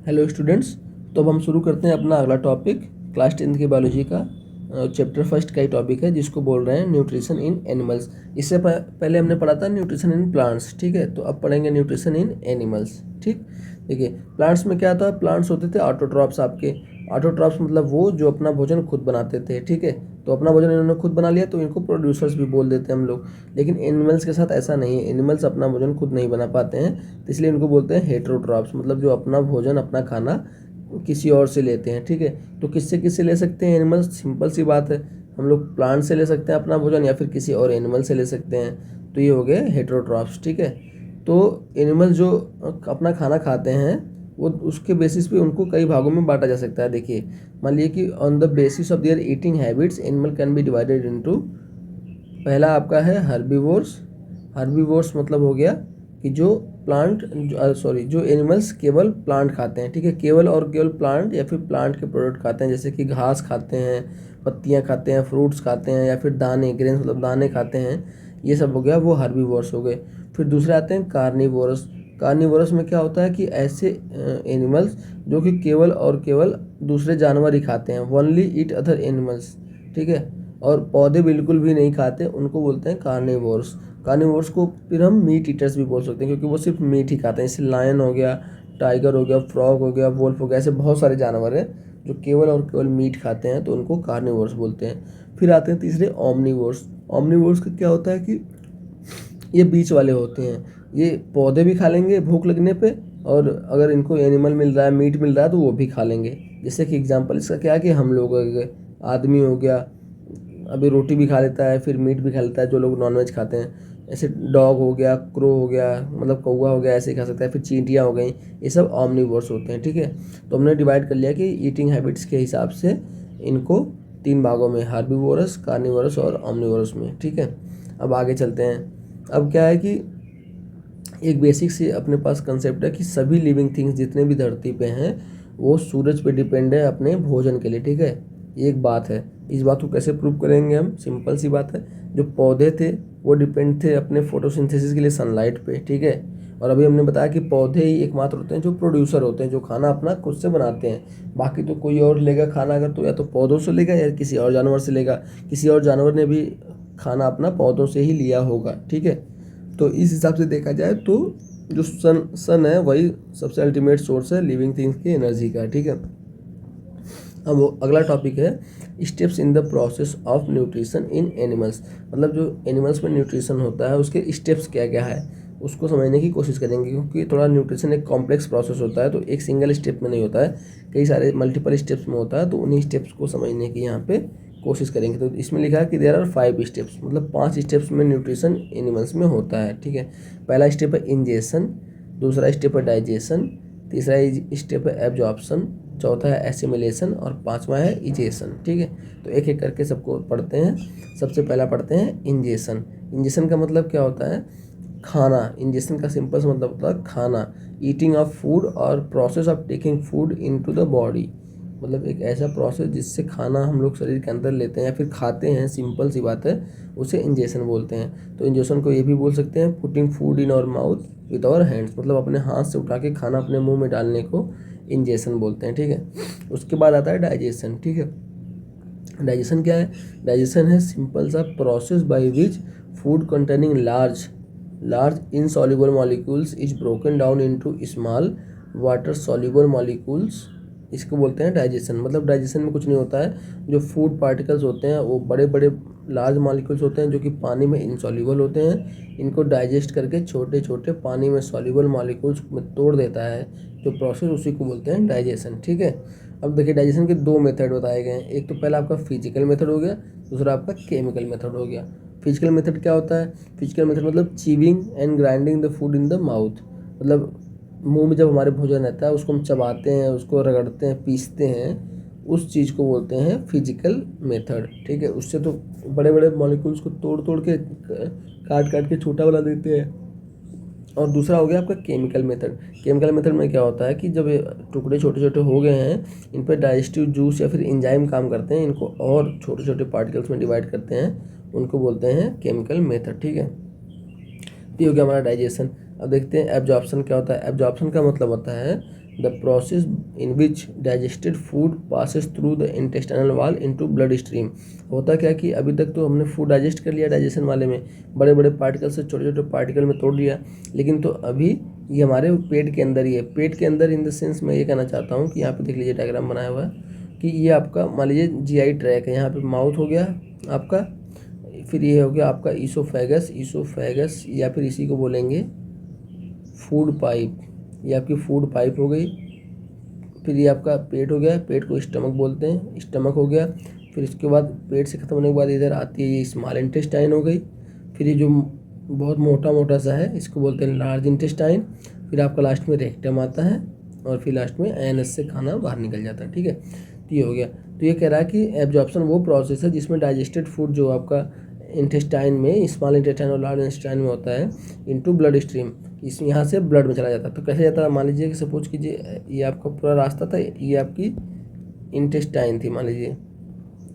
Hello students. तो अब हम शुरू करते हैं अपना अगला टॉपिक क्लास 10th की बायोलॉजी का चैप्टर फर्स्ट का ही टॉपिक है जिसको बोल रहे हैं न्यूट्रिशन इन एनिमल्स। इससे पहले हमने पढ़ा था न्यूट्रिशन इन प्लांट्स, ठीक है। तो अब पढ़ेंगे न्यूट्रिशन इन एनिमल्स, ठीक। देखिए प्लांट्स में क्या था, प्लांट्स होते थे ऑटोट्रॉप्स आपके। ऑटोट्रॉप्स मतलब वो जो अपना भोजन खुद बनाते थे, ठीक है। तो अपना भोजन इन्होंने खुद बना लिया तो इनको प्रोड्यूसर्स भी बोल देते हैं हम लोग। लेकिन एनिमल्स के साथ ऐसा नहीं है, एनिमल्स अपना भोजन खुद नहीं बना पाते हैं, तो इसलिए इनको बोलते हैं हेटेरोट्रॉप्स, मतलब जो अपना भोजन अपना खाना किसी और से लेते हैं, ठीक है। तो किससे किससे ले सकते हैं एनिमल्स, सिंपल सी बात है, हम लोग प्लांट से ले सकते हैं अपना भोजन या फिर किसी और एनिमल से ले सकते हैं। तो ये हो गए हेटेरोट्रॉप्स, ठीक है। तो एनिमल जो अपना खाना खाते हैं वो उसके बेसिस पे उनको कई भागों में बांटा जा सकता है। देखिए मान लीजिए कि on the basis of their eating habits animal can be divided into, पहला आपका है हर्बीवोर्स। हर्बीवोर्स मतलब हो गया कि जो जो एनिमल्स केवल प्लांट खाते हैं, ठीक है। केवल और केवल प्लांट या फिर प्लांट के प्रोडक्ट खाते हैं, जैसे कि घास खाते हैं, पत्तियां खाते हैं, फ्रूट्स खाते हैं या फिर दाने, ग्रेन्स मतलब दाने खाते हैं। ये सब हो गया, वो हर्बीवोर्स हो गए। फिर दूसरे आते हैं कार्निवोरस। कार्निवोरस में क्या होता है कि ऐसे एनिमल्स जो कि केवल और केवल दूसरे जानवर ही खाते हैं, ओनली ईट अदर एनिमल्स, ठीक है। और पौधे बिल्कुल भी नहीं खाते, उनको बोलते हैं कार्निवोर्स। कार्निवोर्स को फिर हम मीट ईटर्स भी बोल सकते हैं क्योंकि वो सिर्फ मीट ही खाते हैं। जैसे लायन हो गया, टाइगर हो गया, फ्रॉग हो गया, वोल्फ हो गया, ऐसे बहुत सारे जानवर हैं जो केवल और केवल मीट खाते हैं, तो उनको कार्निवोर्स बोलते हैं। फिर आते हैं तीसरे ओमनीवोर्स। ओमनीवोर्स का क्या होता है कि ये बीच वाले होते हैं, ये पौधे भी खा लेंगे भूख लगने पे, और अगर इनको एनिमल मिल रहा है, मीट मिल रहा है तो वो भी खा लेंगे। जैसे कि एग्जांपल इसका क्या है कि हम लोग आदमी हो गया, अभी रोटी भी खा लेता है, फिर मीट भी खा लेता है जो लोग नॉनवेज खाते हैं। ऐसे डॉग हो गया, क्रो हो गया, मतलब कौवा हो गया, ऐसे ही खा सकता है। फिर चींटियाँ हो गई, ये सब ऑमनीवोर्स होते हैं, ठीक है। तो हमने डिवाइड कर लिया कि ईटिंग हैबिट्स के हिसाब से इनको 3 भागों में, हार्बीवोरस, कार्निवोरस और ऑमनीवोरस में, ठीक है। अब आगे चलते हैं। अब क्या है कि एक बेसिक से अपने पास कंसेप्ट है कि सभी लिविंग थिंग्स जितने भी धरती पे हैं वो सूरज पे डिपेंड है अपने भोजन के लिए, ठीक है। ये एक बात है। इस बात को कैसे प्रूव करेंगे हम, सिंपल सी बात है। जो पौधे थे वो डिपेंड थे अपने फोटोसिंथेसिस के लिए सनलाइट पे, ठीक है। और अभी हमने बताया कि पौधे ही एकमात्र होते हैं जो प्रोड्यूसर होते हैं, जो खाना अपना खुद से बनाते हैं। बाकी तो कोई और लेगा खाना अगर, तो या तो पौधों से लेगा या किसी और जानवर से लेगा। किसी और जानवर ने भी खाना अपना पौधों से ही लिया होगा, ठीक है। तो इस हिसाब से देखा जाए तो जो सन है वही सबसे अल्टीमेट सोर्स है लिविंग थिंग्स की एनर्जी का, ठीक है। अब वो अगला टॉपिक है steps in the process of nutrition in animals, मतलब जो एनिमल्स में न्यूट्रिशन होता है उसके स्टेप्स क्या क्या है उसको समझने की कोशिश करेंगे, क्योंकि थोड़ा न्यूट्रिशन एक कॉम्प्लेक्स प्रोसेस होता है, तो एक सिंगल स्टेप में नहीं होता है, कई सारे मल्टीपल स्टेप्स में होता है। तो उन्हीं स्टेप्स को समझने की यहाँ पे कोशिश करेंगे। तो इसमें लिखा है कि देयर आर 5 स्टेप्स, मतलब 5 स्टेप्स में न्यूट्रिशन एनिमल्स में होता है, ठीक है। पहला स्टेप है इंजेशन, दूसरा स्टेप है डाइजेशन, तीसरा स्टेप है एब्जॉर्प्शन, चौथा है एसिमिलेशन और पांचवा है इजेशन, ठीक है। तो एक एक करके सबको पढ़ते हैं। सबसे पहला पढ़ते हैं इंजेशन। इंजेशन का मतलब क्या होता है, खाना। इंजेशन का सिंपल सा मतलब होता है खाना, ईटिंग ऑफ फूड और process of taking food into the body, मतलब एक ऐसा प्रोसेस जिससे खाना हम लोग शरीर के अंदर लेते हैं या फिर खाते हैं, सिंपल सी बात है, उसे इंजेशन बोलते हैं। तो इंजेशन को ये भी बोल सकते हैं putting food in our mouth with our hands, मतलब अपने हाथ से उठा के खाना अपने मुंह में डालने को इंजेशन बोलते हैं, ठीक है। उसके बाद आता है डाइजेशन, ठीक है। डाइजेशन क्या है, डाइजेशन है सिंपल सा process by which food containing large insoluble molecules is broken down into small water soluble molecules, इसको बोलते हैं डाइजेशन। मतलब डाइजेशन में कुछ नहीं होता है, जो फूड पार्टिकल्स होते हैं वो बड़े बड़े लार्ज मॉलिक्यूल्स होते हैं जो कि पानी में इनसॉल्युबल होते हैं, इनको डाइजेस्ट करके छोटे छोटे पानी में सॉल्युबल मॉलिक्यूल्स में तोड़ देता है, जो प्रोसेस उसी को बोलते हैं डाइजेशन, ठीक है। अब देखिए डाइजेशन के 2 मेथड बताए गए हैं, एक तो पहला आपका फिजिकल मेथड हो गया, दूसरा आपका केमिकल मेथड हो गया। फिजिकल मेथड क्या होता है, फिजिकल मेथड मतलब chewing and grinding the food in the mouth, मतलब मुंह में जब हमारे भोजन रहता है उसको हम चबाते हैं, उसको रगड़ते हैं, पीसते हैं, उस चीज़ को बोलते हैं फिजिकल मेथड, ठीक है। उससे तो बड़े बड़े मॉलिक्यूल्स को तोड़ तोड़ के काट काट के छोटा बना देते हैं। और दूसरा हो गया आपका केमिकल मेथड। केमिकल मेथड में क्या होता है कि जब ये टुकड़े छोटे छोटे हो गए हैं, इन पर डाइजेस्टिव जूस या फिर एंजाइम काम करते हैं, इनको और छोटे छोटे पार्टिकल्स में डिवाइड करते हैं, उनको बोलते हैं केमिकल मेथड, ठीक है। ये हो गया हमारा डाइजेशन। अब देखते हैं एब्जॉर्प्शन क्या होता है। एब्जॉर्प्शन का मतलब होता है the process in which digested food passes through the intestinal wall into blood stream. होता क्या कि अभी तक तो हमने फूड डाइजेस्ट कर लिया, डाइजेशन वाले में बड़े बड़े पार्टिकल से छोटे छोटे पार्टिकल में तोड़ लिया, लेकिन तो अभी ये हमारे पेट के अंदर ही है। पेट के अंदर इन द सेंस मैं ये कहना चाहता हूँ कि यहाँ पे देख लीजिए डायग्राम बनाया हुआ है कि ये आपका मान लीजिए जीआई ट्रैक है, यहाँ पे माउथ हो गया आपका, फिर ये हो गया आपका ईसोफेगस या फिर इसी को बोलेंगे फूड पाइप, ये आपकी फूड पाइप हो गई। फिर ये आपका पेट हो गया, पेट को स्टमक बोलते हैं, स्टमक हो गया। फिर इसके बाद पेट से ख़त्म होने के बाद इधर आती है ये स्मॉल इंटेस्टाइन हो गई। फिर ये जो बहुत मोटा मोटा सा है इसको बोलते हैं लार्ज इंटेस्टाइन। फिर आपका लास्ट में रेक्टम आता है और फिर लास्ट में एनएस से खाना बाहर निकल जाता है। ठीक है, तो ये हो गया। तो ये कह रहा है कि एब्जॉर्प्शन वो प्रोसेस है जिसमें डाइजेस्टेड फूड जो आपका इंटेस्टाइन में, स्मॉल इंटेस्टाइन और लार्ज इंटेस्टाइन में होता है, इनटू ब्लड स्ट्रीम, इस यहाँ से ब्लड में चला जाता है। तो कैसे जाता है, मान लीजिए कि सपोज कीजिए ये आपका पूरा रास्ता था, ये आपकी इंटेस्टाइन थी, मान लीजिए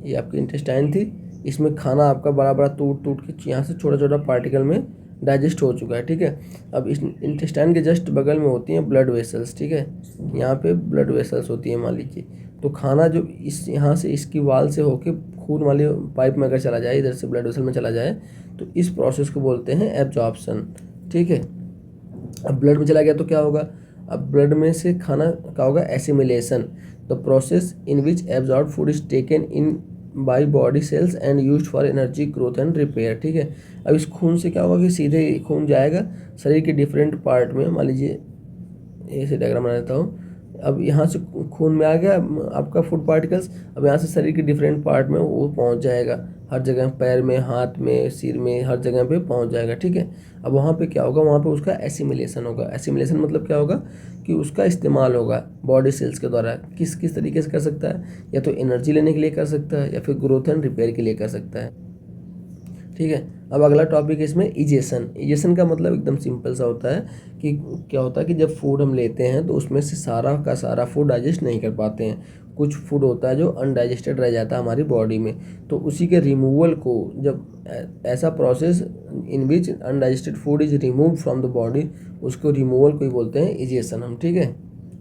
ये आपकी इंटेस्टाइन थी, इसमें खाना आपका बड़ा बड़ा टूट टूट के यहाँ से छोटा छोटा पार्टिकल में डाइजेस्ट हो चुका है। ठीक है, अब इस इंटेस्टाइन के जस्ट बगल में होती हैं ब्लड वेसल्स। ठीक है, यहाँ पे ब्लड वेसल्स होती हैं मान लीजिए। तो खाना जो इस यहाँ से इसकी वाल से होके खून वाले पाइप में अगर चला जाए, इधर से ब्लड वेसल में चला जाए, तो इस प्रोसेस को बोलते हैं एब्जॉर्प्शन। ठीक है, अब ब्लड में चला गया तो क्या होगा, अब ब्लड में से खाना क्या होगा, assimilation, the process in which absorb food is taken in by body cells and used for energy growth and repair. ठीक है, अब इस खून से क्या होगा कि सीधे खून जाएगा शरीर के डिफरेंट पार्ट में। मान लीजिए ऐसे डायग्राम बना देता हूँ, अब यहाँ से खून में आ गया आपका फूड पार्टिकल्स, अब यहाँ से शरीर के डिफरेंट पार्ट में वो पहुँच जाएगा, हर जगह पैर में, हाथ में, सिर में, हर जगह पे पहुँच जाएगा। ठीक है, अब वहाँ पे क्या होगा, वहाँ पे उसका एसिमिलेशन होगा। एसिमिलेशन मतलब क्या होगा कि उसका इस्तेमाल होगा बॉडी सेल्स के द्वारा। किस किस तरीके से कर सकता है, या तो एनर्जी लेने के लिए कर सकता है या फिर ग्रोथ एंड रिपेयर के लिए कर सकता है। ठीक है, अब अगला टॉपिक है इसमें इजेशन। इजेशन का मतलब एकदम सिंपल सा होता है कि क्या होता है कि जब फूड हम लेते हैं तो उसमें से सारा का सारा फूड डाइजेस्ट नहीं कर पाते हैं, कुछ फूड होता है जो अनडाइजेस्टेड रह जाता है हमारी बॉडी में, तो उसी के रिमूवल को, जब ऐसा process in which undigested food is remove from the body, उसको रिमूवल को ही बोलते हैं इजेशन हम। ठीक है,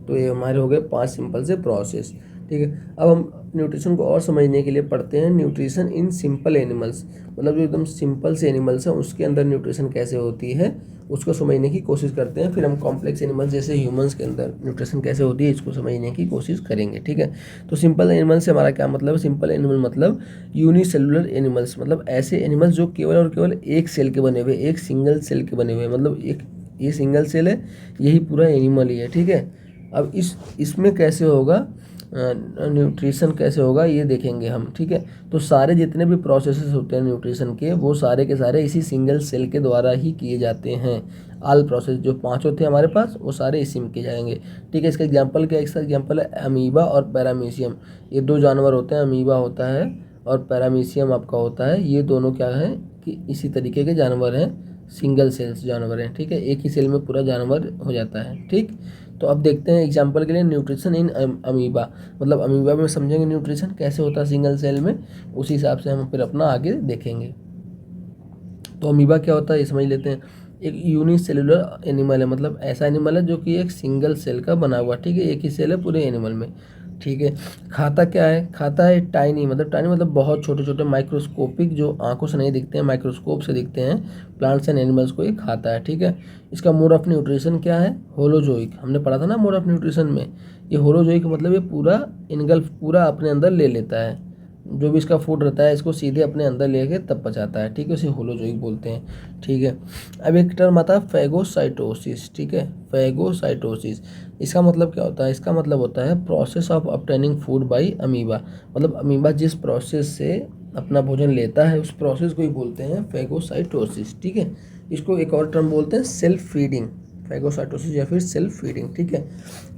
तो ये हमारे हो गए 5 सिंपल से प्रोसेस। ठीक है, अब हम न्यूट्रिशन को और समझने के लिए पढ़ते हैं न्यूट्रिशन इन सिंपल एनिमल्स, मतलब जो एकदम सिंपल से एनिमल्स हैं उसके अंदर न्यूट्रिशन कैसे होती है उसको समझने की कोशिश करते हैं। फिर हम कॉम्प्लेक्स एनिमल्स जैसे ह्यूमंस के अंदर न्यूट्रिशन कैसे होती है इसको समझने की कोशिश करेंगे। ठीक है, तो सिंपल एनिमल से हमारा क्या मतलब है, सिंपल एनिमल मतलब यूनिसेलुलर एनिमल्स, मतलब ऐसे एनिमल्स जो केवल और केवल एक सेल के बने हुए, एक सिंगल सेल के बने हुए, मतलब एक ये सिंगल सेल है, यही पूरा एनिमल ही है। ठीक है, अब इसमें कैसे होगा न्यूट्रिशन, कैसे होगा ये देखेंगे हम। ठीक है, तो सारे जितने भी प्रोसेसेस होते हैं न्यूट्रिशन के, वो सारे के सारे इसी सिंगल सेल के द्वारा ही किए जाते हैं। ऑल प्रोसेस जो 5 होते हैं हमारे पास वो सारे इसी में किए जाएंगे। ठीक है, इसका एग्जांपल क्या है, इसका एग्जांपल है अमीबा और पैरामीशियम। ये 2 जानवर होते हैं, अमीबा होता है और पैरामीशियम आपका होता है। ये दोनों क्या है कि इसी तरीके के जानवर हैं, सिंगल सेल्स जानवर हैं। ठीक है, एक ही सेल में पूरा जानवर हो जाता है। ठीक, तो अब देखते हैं एग्जांपल के लिए न्यूट्रिशन इन अमीबा, मतलब अमीबा में समझेंगे न्यूट्रिशन कैसे होता है सिंगल सेल में, उसी हिसाब से हम फिर अपना आगे देखेंगे। तो अमीबा क्या होता है ये समझ लेते हैं। एक यूनिसेलुलर एनिमल है, मतलब ऐसा एनिमल है जो कि एक सिंगल सेल का बना हुआ। ठीक है, एक ही सेल है पूरे एनिमल में। ठीक है, खाता क्या है, खाता है टाइनी, मतलब टाइनी मतलब बहुत छोटे छोटे माइक्रोस्कोपिक, जो आंखों से नहीं दिखते हैं, माइक्रोस्कोप से दिखते हैं प्लांट्स एंड एनिमल्स को ये खाता है। ठीक है, इसका मोड ऑफ न्यूट्रिशन क्या है, होलोजोइक, हमने पढ़ा था ना मोड ऑफ न्यूट्रिशन में। ये होलोजोइक मतलब ये पूरा इनगल्फ, पूरा अपने अंदर ले लेता है, जो भी इसका फूड रहता है इसको सीधे अपने अंदर लेके तब पचाता है। ठीक है, उसे होलोजोइक बोलते हैं। ठीक है, अब एक टर्म आता है फैगोसाइटोसिस। ठीक है, फैगोसाइटोसिस, इसका मतलब क्या होता है, इसका मतलब होता है process of obtaining food by amoeba, मतलब अमीबा जिस प्रोसेस से अपना भोजन लेता है उस प्रोसेस को ही बोलते हैं फैगोसाइटोसिस। ठीक है, इसको एक और टर्म बोलते हैं सेल्फ फीडिंग, फैगोसाइटोसिस या फिर सेल्फ फीडिंग। ठीक है,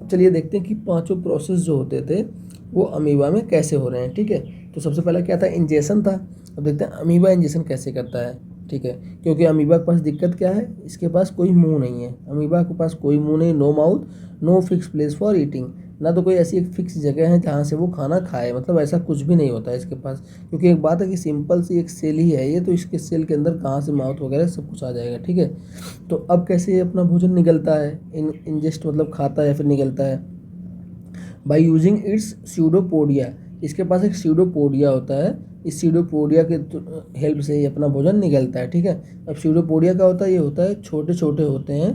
अब चलिए देखते हैं कि 5 प्रोसेस जो होते थे वो अमीबा में कैसे हो रहे हैं। ठीक है, तो सबसे पहला क्या था, इंजेक्शन था। अब देखते हैं अमीबा इंजेक्शन कैसे करता है। ठीक है, क्योंकि अमीबा के पास दिक्कत क्या है, इसके पास कोई मुंह नहीं है, अमीबा के पास कोई मुंह नहीं, no mouth, no fix place for eating, ना तो कोई ऐसी एक फिक्स जगह है जहाँ से वो खाना खाए, मतलब ऐसा कुछ भी नहीं होता है इसके पास। क्योंकि एक बात है कि सिंपल सी एक सेल ही है ये, तो इसके सेल के अंदर कहाँ से माउथ वगैरह सब कुछ आ जाएगा। ठीक है, तो अब कैसे ये अपना भोजन निगलता है, इंजेस्ट मतलब खाता है या फिर निगलता है, बाई यूजिंग इट्स स्यूडोपोडिया, इसके पास एक स्यूडोपोडिया होता है, इस स्यूडोपोडिया के हेल्प से ही अपना भोजन निकलता है, ठीक है। अब स्यूडोपोडिया क्या होता है, ये होता है छोटे छोटे होते हैं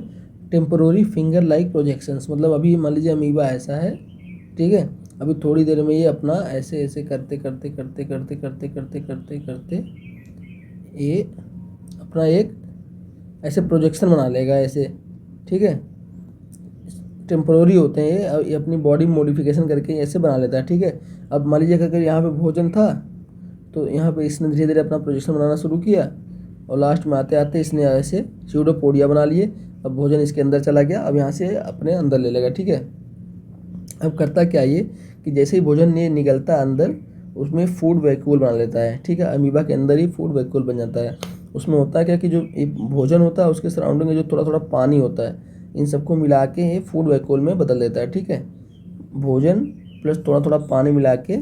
टेम्पोररी फिंगर लाइक प्रोजेक्शंस, मतलब अभी मान लीजिए अमीबा ऐसा है, ठीक है, अभी थोड़ी देर में ये अपना ऐसे ऐसे करते करते करते करते करते करते करते करते ये अपना एक ऐसे प्रोजेक्शन बना लेगा ऐसे, ठीक है। टेम्पोररी होते हैं ये अपनी बॉडी मॉडिफिकेशन करके ऐसे बना लेता है, ठीक है। अब मान लीजिए अगर यहाँ पे भोजन था तो यहाँ पे इसने धीरे धीरे अपना प्रोजेक्शन बनाना शुरू किया और लास्ट में आते आते इसने ऐसे स्यूडोपोडिया बना लिए। अब भोजन इसके अंदर चला गया, अब यहाँ से अपने अंदर ले लेगा, ठीक है। अब करता क्या ये कि जैसे ही भोजन ये निकलता है अंदर, उसमें फूड वैक्यूल बना लेता है, ठीक है। अमीबा के अंदर ही फूड वैक्यूल बन जाता है। उसमें होता है क्या कि जो भोजन होता है उसके सराउंडिंग में जो थोड़ा थोड़ा पानी होता है, इन सबको मिला के ये फूड वैक्यूल में बदल देता है, ठीक है। भोजन प्लस थोड़ा थोड़ा पानी मिला के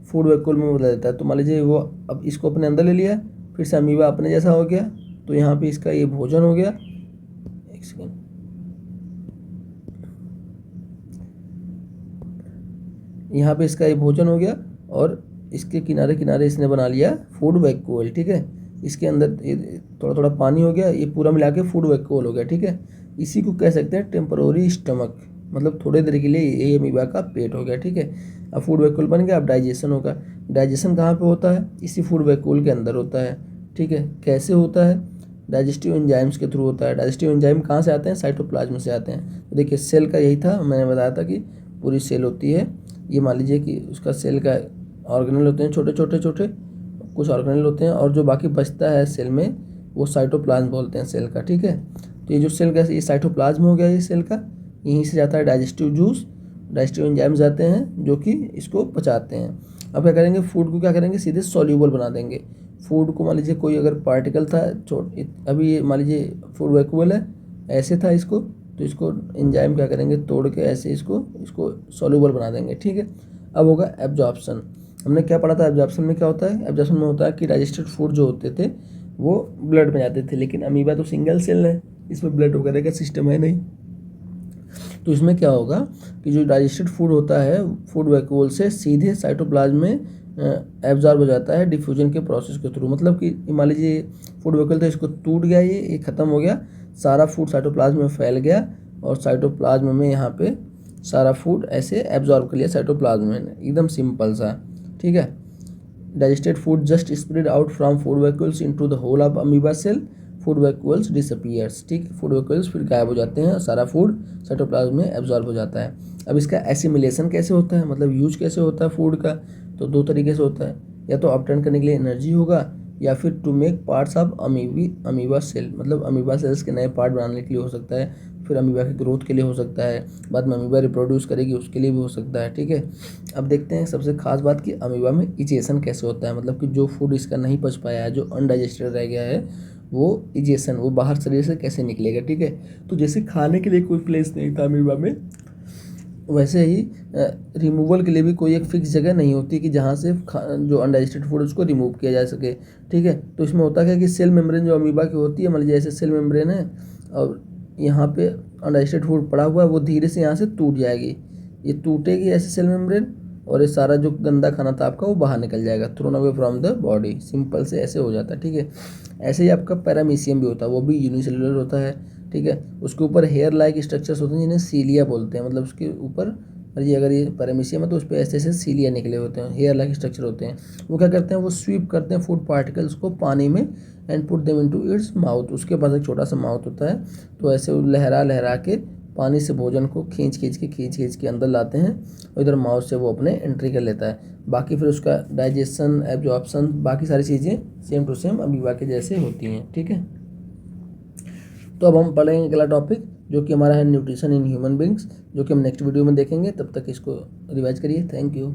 फूड वैक्यूल में बदल देता है। तो मान लीजिए वो अब इसको अपने अंदर ले लिया, फिर से अमीबा अपने जैसा हो गया, तो यहाँ पे इसका ये भोजन हो गया। एक सेकेंड, यहाँ पे इसका ये भोजन हो गया और इसके किनारे किनारे इसने बना लिया फूड वैक्यूल, ठीक है। इसके अंदर थोड़ा थोड़ा पानी हो गया, ये पूरा मिला के फूड वैक्यूल हो गया, ठीक है। इसी को कह सकते हैं टेम्पररी स्टमक, मतलब थोड़े देर के लिए ये अमीबा का पेट हो गया, ठीक है। अब फूड वैक्यूल बन गया, अब डाइजेशन होगा। डाइजेशन कहाँ पे होता है, इसी फूड वैक्यूल के अंदर होता है, ठीक है। कैसे होता है, डाइजेस्टिव एंजाइम्स के थ्रू होता है। डाइजेस्टिव एंजाइम कहाँ से आते हैं, साइटोप्लाज्म से आते हैं। तो देखिए सेल का यही था, मैंने बताया था कि पूरी सेल होती है, ये मान लीजिए कि उसका सेल का ऑर्गेनल होते हैं छोटे छोटे छोटे, कुछ ऑर्गेनल होते हैं, और जो बाकी बचता है सेल में वो साइटोप्लाज्म बोलते हैं सेल का, ठीक है। तो ये जो सेल का ये साइटोप्लाज्म हो गया ये सेल का, यहीं से जाता है डाइजेस्टिव जूस, डाइजेस्टिव एंजाइम जाते हैं जो कि इसको पचाते हैं। अब क्या करेंगे, फूड को क्या करेंगे, सीधे सॉल्यूबल बना देंगे। फूड को मान लीजिए कोई अगर पार्टिकल था अभी ये मान लीजिए फूड वैक्यूल है, ऐसे था इसको, तो इसको एंजाइम क्या करेंगे, तोड़ के ऐसे इसको इसको सॉल्यूबल बना देंगे, ठीक है। अब होगा एब्जॉर्प्शन। हमने क्या पढ़ा था, एब्जॉर्प्शन में क्या होता है, एब्जॉर्प्शन में होता है कि डाइजेस्टेड फूड जो होते थे वो ब्लड में जाते थे, लेकिन अमीबा तो सिंगल सेल है, इसमें ब्लड वगैरह का सिस्टम है नहीं। तो इसमें क्या होगा कि जो डाइजेस्टेड फूड होता है फूड वैक्यूल से सीधे साइटोप्लाज्म में एब्जॉर्ब हो जाता है डिफ्यूजन के प्रोसेस के थ्रू। मतलब कि मान लीजिए फूड वैक्यूल था, इसको टूट गया, ये खत्म हो गया, सारा फूड साइटोप्लाज्म में फैल गया और साइटोप्लाज्म में यहाँ पे सारा फूड ऐसे एब्जॉर्ब कर लिया साइटोप्लाज्म में, एकदम सिंपल सा, ठीक है। Digested food just spread out from food vacuoles into the whole of amoeba cell, food vacuoles disappears, ठीक, फूड वैक्यूल्स फिर गायब हो जाते हैं और सारा फूड साइटोप्लाज्म में एब्जॉर्ब हो जाता है। अब इसका एसिमिलेशन कैसे होता है, मतलब यूज कैसे होता है फूड का, तो दो तरीके से होता है, या तो ऑब्टेन करने के लिए एनर्जी होगा, या फिर to make parts of amoeba cell, मतलब अमीबा सेल्स के नए पार्ट बनाने के लिए हो सकता है, फिर अमीबा की ग्रोथ के लिए हो सकता है, बाद में अमीबा रिप्रोड्यूस करेगी उसके लिए भी हो सकता है, ठीक है। अब देखते हैं सबसे खास बात कि अमीबा में इजेशन कैसे होता है, मतलब कि जो फूड इसका नहीं पच पाया है, जो अनडाइजेस्टेड रह गया है, वो इजेशन वो बाहर शरीर से कैसे निकलेगा, ठीक है। तो जैसे खाने के लिए कोई प्लेस नहीं था अमीबा में, वैसे ही रिमूवल के लिए भी कोई एक फिक्स जगह नहीं होती कि जहाँ से जो अनडाइजेस्टेड फूड उसको रिमूव किया जा सके, ठीक है। तो इसमें होता है कि सेल मेम्ब्रेन जो अमीबा की होती है, मान लीजिए ऐसे सेल मेम्ब्रेन है और यहाँ पे अनडाइजेस्टेड फूड पड़ा हुआ है, वो धीरे से यहाँ से टूट जाएगी, ये टूटेगी ऐसे सेल मेम्ब्रेन, और ये सारा जो गंदा खाना था आपका वो बाहर निकल जाएगा, thrown away from the body, simple से ऐसे हो जाता है, ठीक है। ऐसे ही आपका पैरामीशियम भी होता है, वो भी यूनिसेलुलर होता है, ठीक है। उसके ऊपर हेयर लाइक स्ट्रक्चर्स होते हैं जिन्हें सीलिया बोलते हैं, मतलब उसके ऊपर ये अगर ये पैरामीशियम है तो उस पर ऐसे ऐसे सीलिया निकले होते हैं, हेयर लाइक स्ट्रक्चर होते हैं। वो क्या करते हैं, वो स्वीप करते हैं फूड पार्टिकल्स को पानी में and put them into its mouth, उसके पास एक छोटा सा माउथ होता है, तो ऐसे वो लहरा लहरा के पानी से भोजन को खींच खींच के अंदर लाते हैं और इधर माउथ से वो अपने एंट्री कर लेता है। बाकी फिर उसका डाइजेशन, एब्जॉर्प्शन, बाकी सारी चीज़ें सेम टू सेम अमीबा के जैसे होती हैं, ठीक है। तो अब हम पढ़ेंगे अगला टॉपिक जो कि हमारा है न्यूट्रिशन इन ह्यूमन बींग्स, जो कि हम नेक्स्ट वीडियो में देखेंगे। तब तक इसको रिवाइज करिए। Thank you.